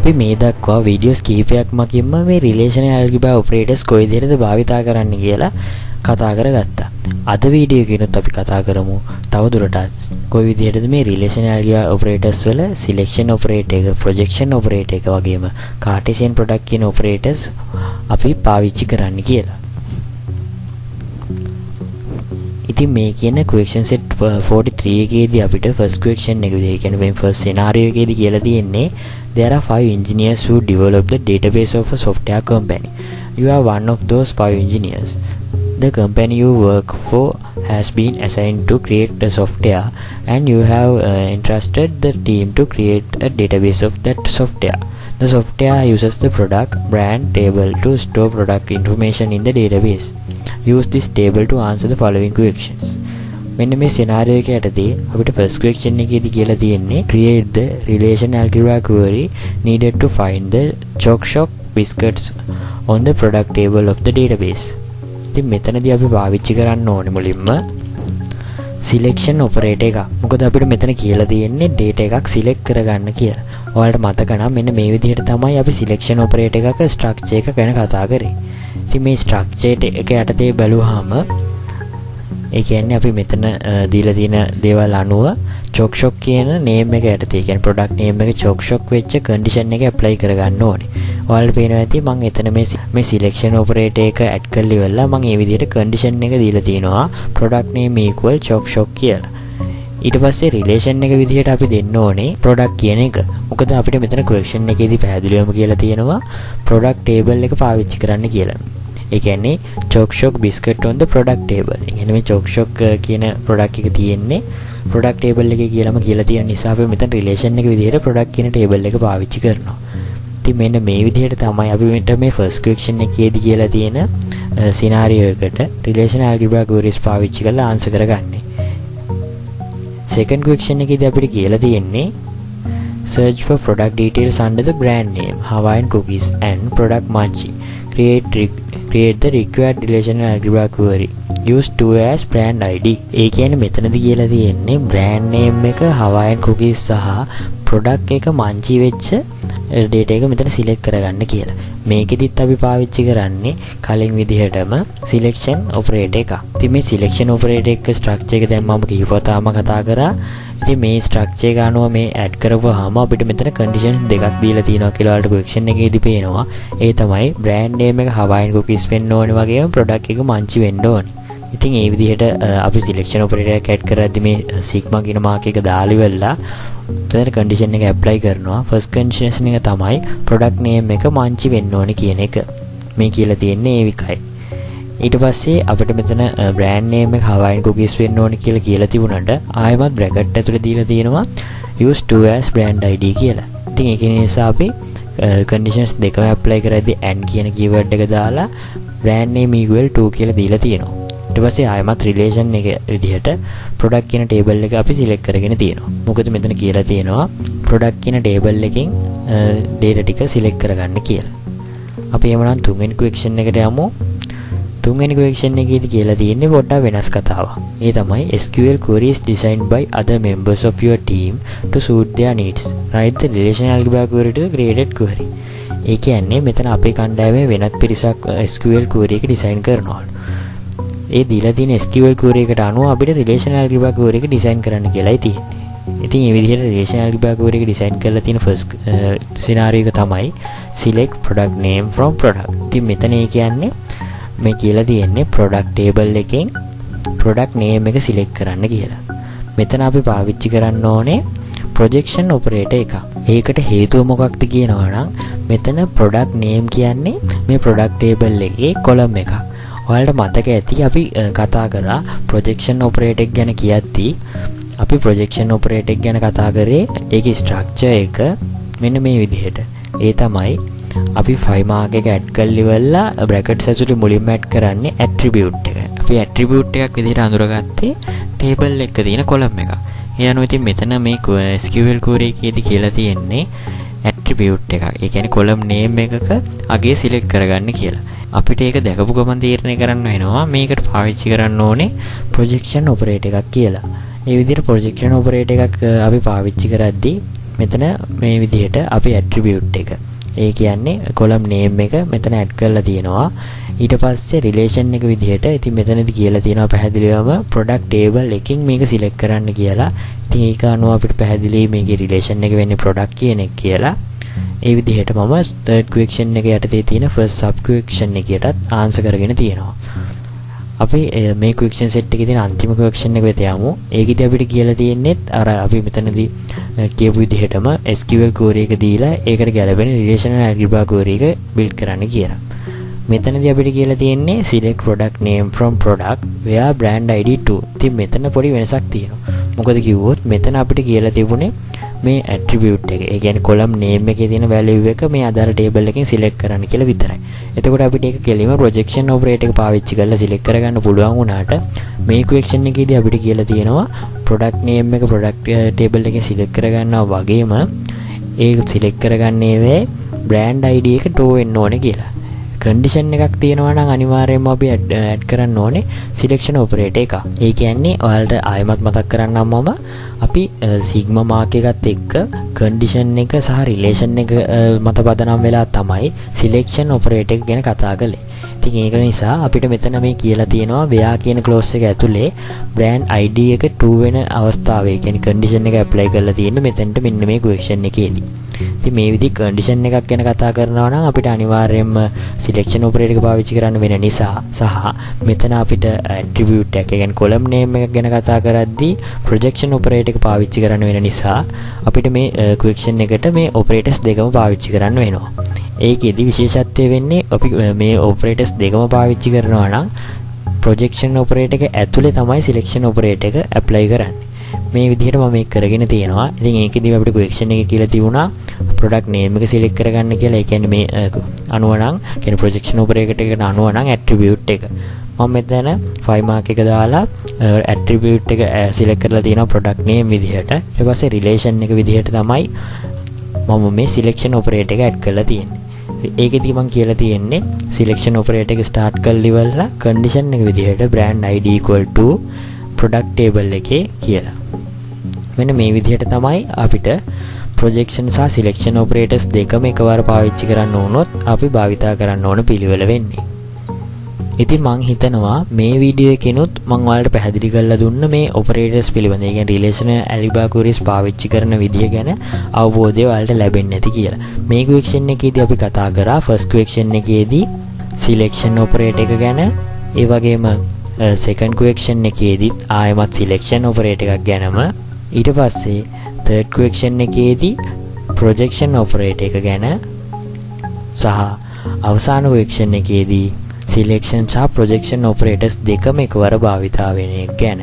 අපි මේ දක්වා වීඩියෝස් කිහිපයක්ම මේ රිලේෂනල් ඇල්ජිබ්‍රා ඔපරේටර්ස් කොයි විදිහටද භාවිතා කරන්න කියලා කතා කරගත්තා. අද වීඩියෝ එකේනොත් අපි කතා කරමු තවදුරටත් කොයි විදිහටද මේ රිලේෂනල් ඇල්ජිබ්‍රා ඔපරේටර්ස් වල සිලෙක්ෂන් ඔපරේටර් එක, ප්‍රොජෙක්ෂන් ඔපරේටර් එක වගේම කාටේසියන් ප්‍රොඩක්ට් කියන ඔපරේටර්ස් අපි පාවිච්චි කරන්න කියලා. ඉතින් මේ කියන question set 43 එකේදී අපිට first question එක විදිහට කියන්නේ මේ first scenario එකේදී කියලා තියෙන්නේ there are 5 engineers who develop the database of a software company. You are one of those 5 engineers. The company you work for has been assigned to create the software and you have entrusted the team to create a database of that software. The software uses the product brand table to store product information in the database. Use this table to answer the following questions. මෙන්න මේ scenario එක යටතේ අපිට first question එකේදී කියලා තියෙන්නේ create the relational algebra query needed to find the choc biscuits on the product table of the database. ඉතින් මෙතනදී අපි පාවිච්චි කරන්න ඕනේ මුලින්ම selection operator එක. මොකද අපිට මෙතන කියලා තියෙන්නේ data එකක් select කරගන්න කියලා. ඔයාලට මතක නම් මෙන්න මේ විදිහට තමයි අපි selection operator එකක structure එක ගැන කතා කරේ. ඉතින් මේ structure එක යටතේ බැලුවාම ඒ කියන්නේ අපි මෙතන දීලා තියෙන දේවල් අනුව choc කියන name එක යටතේ කියන්නේ product name එක choc වෙච්ච condition එක apply කරගන්න ඕනේ. ඔයාලට පේනවා ඇති මම එතන මේ selection operator එක add කරලා ඉවරලා මම මේ විදිහට condition එක දීලා තිනවා product name equal choc කියලා. ඊට පස්සේ relation එක විදිහට අපි දෙන්න ඕනේ product කියන එක. මොකද අපිට මෙතන question එකේදී පැහැදිලිවම කියලා තියෙනවා product table එක පාවිච්චි කරන්න කියලා. ඒ කියන්නේ choc biscuit on the product table. ඒ කියන්නේ මේ choc කියන product එක තියෙන්නේ product table එකේ කියලාම කියලා තියෙන නිසා අපි මෙතන relation එක විදිහට product කියන table එක පාවිච්චි කරනවා. ඉතින් මෙන්න මේ විදිහට තමයි අපි මේ first question එකේදී කියලා තියෙන scenario එකට relational algebra queries පාවිච්චි කරලා answer කරගන්නේ. second question එකේදී අපිට කියලා තියෙන්නේ search for product details under the brand name Hawaiian cookies and product munchie. Create the required relational algebra query. Use 2 as brand ID. ඒ කියන්නේ මෙතනදී කියලා තියෙන්නේ brand name එක Hawaiian cookies සහ product එක munchie වෙච්ච data එක මෙතන select කරගන්න කියලා. මේකෙදිත් අපි පාවිච්චි කරන්නේ කලින් විදිහටම selection operator එක. ඉතින් මේ selection operator එක structure එක දැන් මම කීපවතාවම කතා කරා. ඉතින් මේ structure එක අනුව මේ add කරපුවාම අපිට මෙතන conditions දෙකක් දීලා තියෙනවා කියලා ඔයාලට question එකේදී පේනවා. ඒ තමයි brand name එක Hawaiian cookies වෙන්න ඕනේ වගේම product එක munchie වෙන්න ඕනේ. ඉතින් ඒ විදිහට අපි selection operator එක add කරද්දි මේ sigma කියන mark එක දාලා ඉවරලා තේර condition එක apply කරනවා. first condition එක තමයි product name එක munchie වෙන්න ඕනේ කියන එක. මේ කියලා තියෙන්නේ ඒ විකයි. ඊට පස්සේ අපිට මෙතන brand name එක Hawaiian cookies වෙන්න ඕනේ කියලා තිබුණාට ආයෙමත් bracket ඇතුලේ දීලා තියෙනවා use 2 as brand ID කියලා. ඉතින් ඒක නිසා අපි conditions දෙකම apply කරද්දී and කියන keyword එක දාලා brand name equal 2 කියලා දීලා තියෙනවා. ඊට පස්සේ ආයෙමත් relation එක විදිහට product කියන table එක අපි select කරගෙන තියෙනවා. මොකද මෙතන කියලා තියෙනවා product කියන table එකෙන් data ටික select කරගන්න කියලා. අපි එමුනම් තුන්වෙනි question එකට යමු. තුන්වෙනි question එකේදී කියලා තියෙන්නේ පොඩ්ඩක් වෙනස් කතාවක්. ඒ තමයි SQL queries designed by other members of your team to suit their needs. Write the relational algebra query to the created query. ඒ කියන්නේ මෙතන අපේ කණ්ඩායමේ වෙනත් පිරිසක් SQL query එක design කරනවා. ඒ දීලා තියෙන SQL query එකට අනුව අපිට relational algebra query එක design කරන්න කියලායි තියෙන්නේ. ඉතින් මේ විදිහට relational algebra query එක design කරලා තියෙන first scenario එක තමයි select product name from product. ඉතින් මෙතන ඒ කියන්නේ මේ කියලා තියෙන්නේ product table එකෙන් product name එක select කරන්න කියලා. මෙතන අපි පාවිච්චි කරන්න ඕනේ projection operator එක. ඒකට හේතුව මොකක්ද කියනවා නම් මෙතන product name කියන්නේ මේ product table එකේ column එකක්. ඔයාලට මතක ඇති අපි කතා කරා projection operator එක ගැන කියද්දී අපි projection operator එක ගැන කතා කරේ ඒකේ structure එක මෙන්න මේ විදිහට. ඒ තමයි අපි 5 mark එක add කරලා ඉවරලා brackets ඇතුලේ මුලින්ම add කරන්නේ attribute එක. අපි attribute එකක් විදිහට අඳුරගත්තේ table එකක තියෙන column එකක්. ඒ අනුව ඉතින් මෙතන මේ SQL query එකේදී කියලා තියෙන්නේ attribute එකක්. ඒ කියන්නේ column name එකක අගේ select කරගන්න කියලා. අපිට ඒක දැකපු ගමන් තීරණය කරන්න වෙනවා මේකට පාවිච්චි කරන්න ඕනේ projection operator එකක් කියලා. ඒ විදිහට projection operator එකක් අපි පාවිච්චි කරද්දී මෙතන මේ විදිහට අපි ඇට්‍රිබියුට් එක, ඒ කියන්නේ column name එක මෙතන ඇඩ් කරලා තියෙනවා. ඊට පස්සේ රිලේෂන් එක විදිහට ඉතින් මෙතනදී කියලා තියෙනවා පැහැදිලිවම product table එකකින් මේක සිලෙක්ට් කරන්න කියලා. ඉතින් ඒක අනුව අපිට පැහැදිලි මේකේ රිලේෂන් එක වෙන්නේ product කියන එක කියලා. ඒ විදිහට මම third question එක යටතේ තියෙන first sub question එකටත් ආන්සර් කරගෙන තියෙනවා. අපි මේ question set එකේ තියෙන අන්තිම question එක වෙත යමු. ඒකෙදි අපිට කියලා තියෙන්නේ අර අපි මෙතනදී කියපු විදිහටම SQL query එක දීලා ඒකට ගැලපෙන relational algebra query එක build කරන්න කියලා. මෙතනදී අපිට කියලා තියෙන්නේ select product name from product where brand id to. ඉතින් මෙතන පොඩි වෙනසක් තියෙනවා. මොකද කිව්වොත් මෙතන අපිට කියලා තිබුණේ මේ attribute එක. ඒ කියන්නේ column name එකේ තියෙන value එක මේ අදාළ table එකෙන් select කරන්න කියලා විතරයි. එතකොට අපිට ඒක කෙලිම projection operator එක පාවිච්චි කරලා select කරගන්න පුළුවන් වුණාට මේ question එකේදී අපිට කියලා තියෙනවා product name එක product table එකෙන් select කරගන්නවා වගේම ඒ select කරගන්නේ වේ brand id එක to වෙන්න ඕනේ කියලා. condition එකක් තියෙනවා නම් අනිවාර්යයෙන්ම අපි add කරන්න ඕනේ selection operator එක. ඒ කියන්නේ ඔයාලට ආයෙමත් මතක් කරන්නම් මම අපි sigma mark එකත් එක්ක condition එක සහ relation එක මත පදනම් වෙලා තමයි selection operator එක ගැන කතා කළේ. ඉතින් ඒක නිසා අපිට මෙතන මේ කියලා තියෙනවා where කියන clause එක ඇතුලේ brand id එක true වෙන අවස්ථාවේ කියන්නේ condition එක apply කරලා තියෙන්නේ මෙතනට මෙන්න මේ question එකේදී. ඉතින් මේ විදිහ condition එකක් ගැන කතා කරනවා නම් අපිට අනිවාර්යයෙන්ම selection operator එක පාවිච්චි කරන්න වෙන නිසා සහ මෙතන අපිට attribute එක කියන්නේ column name එක ගැන කතා කරද්දී projection operator එක පාවිච්චි කරන්න වෙන නිසා අපිට මේ question එකට මේ operators දෙකම පාවිච්චි කරන්න වෙනවා. ඒකෙදි විශේෂත්වය වෙන්නේ අපි මේ operators දෙකම පාවිච්චි කරනවා නම් projection operator එක ඇතුලේ තමයි selection operator එක apply කරන්නේ. මේ විදිහට මම මේක කරගෙන තියෙනවා. ඉතින් ඒකෙදී අපිට question එකේ කියලා තිබුණා product name එක select කරගන්න කියලා. ඒ කියන්නේ මේ අනුව නම් කියන්නේ projection operator එකට අනුව නම් attribute එක. මම මෙතන 5 mark එක දාලා attribute එක select කරලා තියෙනවා product name විදිහට. ඊට පස්සේ relation එක විදිහට තමයි මම මේ selection operator එක add කරලා තියෙන්නේ. ඒකෙදී මම කියලා තියෙන්නේ selection operator එක start කරලා ඉවරලා condition එක විදිහට brand id equal to product table එකේ කියලා. මෙන්න මේ විදිහට තමයි අපිට projection සහ selection operators දෙකම එකවර පාවිච්චි කරන්න වුණොත් අපි භාවිතා කරන්න ඕන පිළිවෙල වෙන්නේ. ඉතින් මම හිතනවා මේ වීඩියෝ එකෙනුත් මම ඔයාලට පැහැදිලි කරලා දුන්න මේ operators පිළිබඳ, ඒ කියන්නේ relational algebra queries පාවිච්චි කරන විදිය ගැන අවබෝධය ඔයාලට ලැබෙන්නේ නැති කියලා. මේ question එකේදී අපි කතා කරා first question එකේදී selection operator එක ගැන, ඒ වගේම second question එකේදී ආයමත් selection operator එකක් ගැනම, ඊට පස්සේ third question එකේදී projection operator එක ගැන සහ අවසාන question එකේදී selection සහ projection operators දෙකම එකවර භාවිතා වෙන එක ගැන.